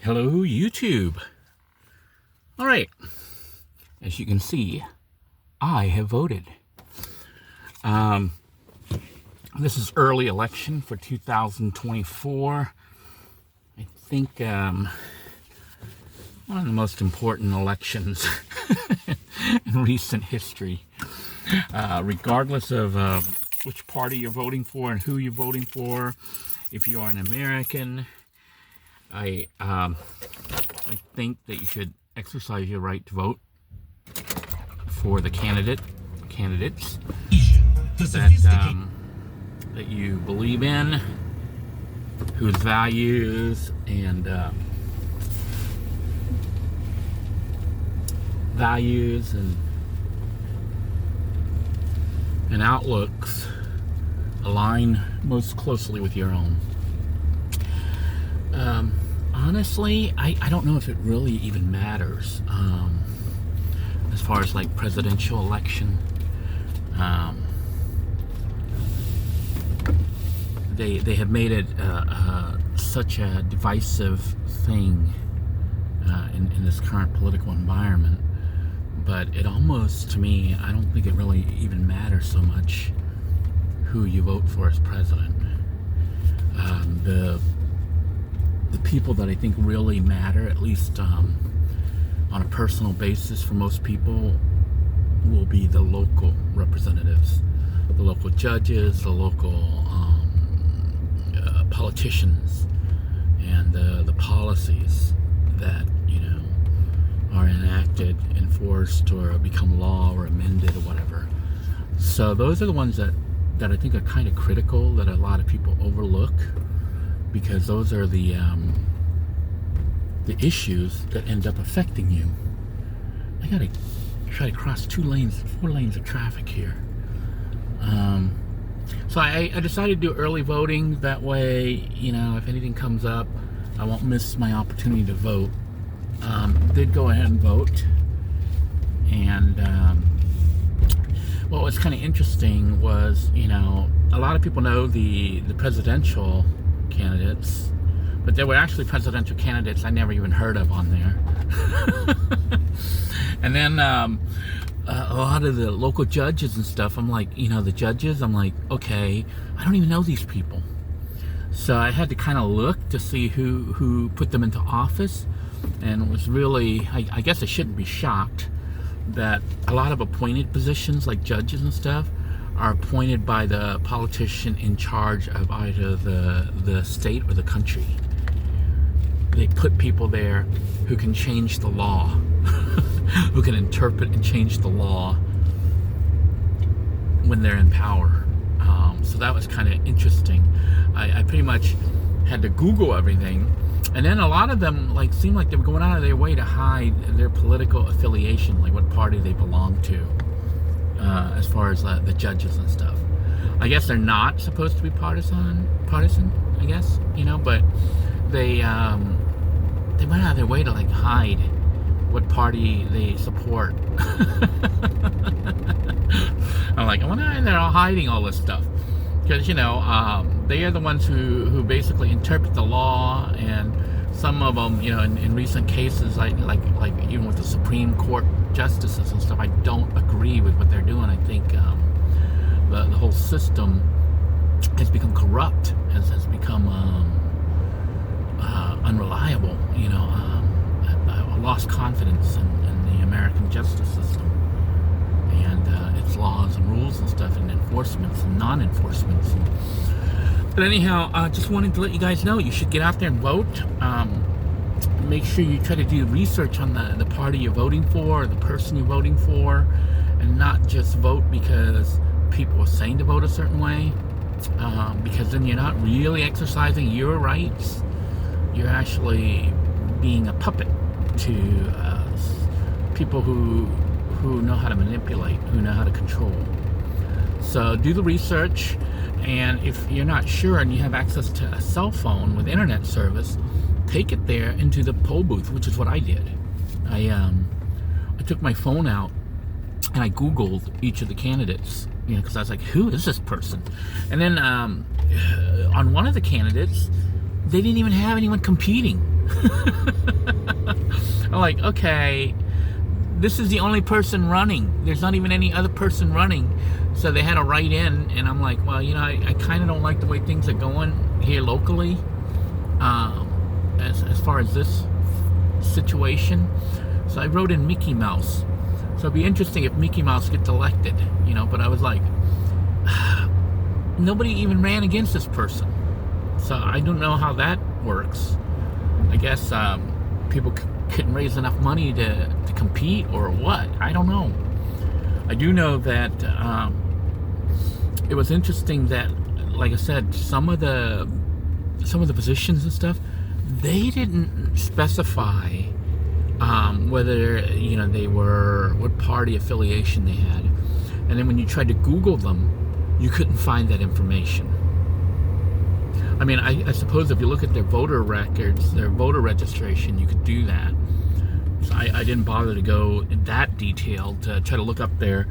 Hello, YouTube. All right. As you can see, I have voted. This is early election for 2024. I think one of the most important elections in recent history. Regardless of which party you're voting for and who you're voting for, if you are an American, I think that you should exercise your right to vote for the candidates that you believe in, whose values and outlooks align most closely with your own. Honestly, I don't know if it really even matters as far as like presidential election. They have made it such a divisive thing in this current political environment, but it almost, to me, I don't think it really even matters so much who you vote for as president. The people that I think really matter, at least on a personal basis for most people, will be the local representatives, the local judges, the local politicians, and the policies that are enacted, enforced, or become law or amended or whatever. So those are the ones that I think are kind of critical, that a lot of people overlook, because those are the issues that end up affecting you. I gotta try to cross 4 lanes of traffic here. So I decided to do early voting. That way, if anything comes up, I won't miss my opportunity to vote. Did go ahead and vote. And what was kind of interesting was, a lot of people know the presidential candidates, but there were actually presidential candidates I never even heard of on there. And then a lot of the local judges and stuff, I'm like, the judges, I'm like, okay, I don't even know these people. So I had to kind of look to see who put them into office, and it was really, I guess I shouldn't be shocked that a lot of appointed positions like judges and stuff are appointed by the politician in charge of either the state or the country. They put people there who can change the law, who can interpret and change the law when they're in power. So that was kind of interesting. I pretty much had to Google everything, and then a lot of them seemed like they were going out of their way to hide their political affiliation, like what party they belong to, as far as the judges and stuff. I guess they're not supposed to be partisan, I guess, but they went out of their way to hide what party they support. I'm like, I wonder why they're all hiding all this stuff. Because, they are the ones who basically interpret the law, and some of them, in recent cases, like even with the Supreme Court justices and stuff, I don't agree with what they're doing. I think the whole system has become corrupt, has become unreliable. I lost confidence in the American justice system and its laws and rules and stuff, and enforcements and non-enforcements. But anyhow, just wanted to let you guys know you should get out there and vote. Make sure you try to do research on the party you're voting for, or the person you're voting for, and not just vote because people are saying to vote a certain way, because then you're not really exercising your rights. You're actually being a puppet to people who know how to manipulate, who know how to control. So do the research, and if you're not sure and you have access to a cell phone with internet service, take it there into the poll booth, which is what I did. I took my phone out and I Googled each of the candidates, because I was like, who is this person? And then on one of the candidates, they didn't even have anyone competing. I'm like, okay, this is the only person running. There's not even any other person running. So they had to write in, and I'm like, well, I kind of don't like the way things are going here locally, as far as this situation. So I wrote in Mickey Mouse. So it'd be interesting if Mickey Mouse gets elected, but I was like, nobody even ran against this person. So I don't know how that works. I guess people couldn't raise enough money to compete, or what. I don't know. I do know that it was interesting that, like I said, some of the positions and stuff, they didn't specify whether they were, what party affiliation they had, and then when you tried to Google them, you couldn't find that information. I mean, I suppose if you look at their voter records, their voter registration, you could do that. So I didn't bother to go in that detail to try to look up their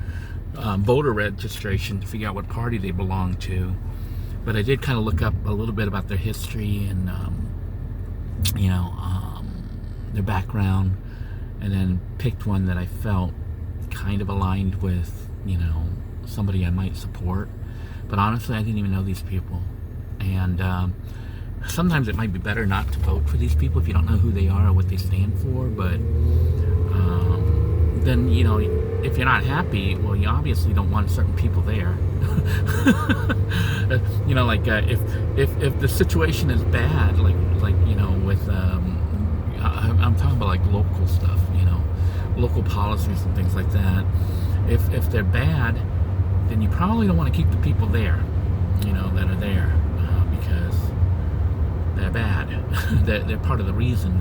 voter registration to figure out what party they belong to. But I did kind of look up a little bit about their history and their background, and then picked one that I felt kind of aligned with somebody I might support. But honestly, I didn't even know these people. And sometimes it might be better not to vote for these people if you don't know who they are or what they stand for. But then, if you're not happy, well, you obviously don't want certain people there. If the situation is bad, like with I'm talking about like local stuff, local policies and things like that. If they're bad, then you probably don't want to keep the people there, that are there, because they're bad. they're part of the reason.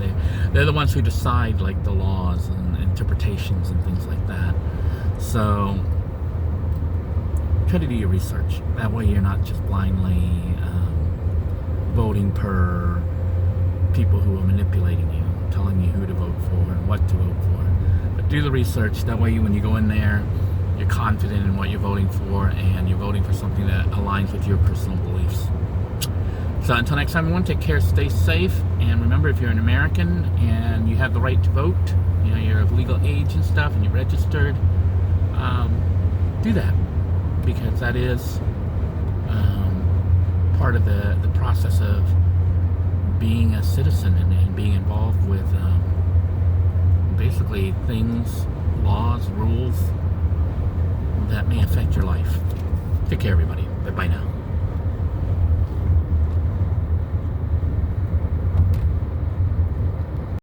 They're the ones who decide like the laws and interpretations and things like that. So try to do your research. That way you're not just blindly voting per people who are manipulating you, telling you who to vote for and what to vote for. But do the research. That way when you go in there, you're confident in what you're voting for, and you're voting for something that aligns with your personal beliefs. So until next time, everyone, take care, stay safe, and remember, if you're an American and you have the right to vote, you're of legal age and stuff, and you're registered, do that, because that is part of the process of being a citizen and being involved with basically things, laws, rules that may affect your life. Take care, everybody. Bye-bye now.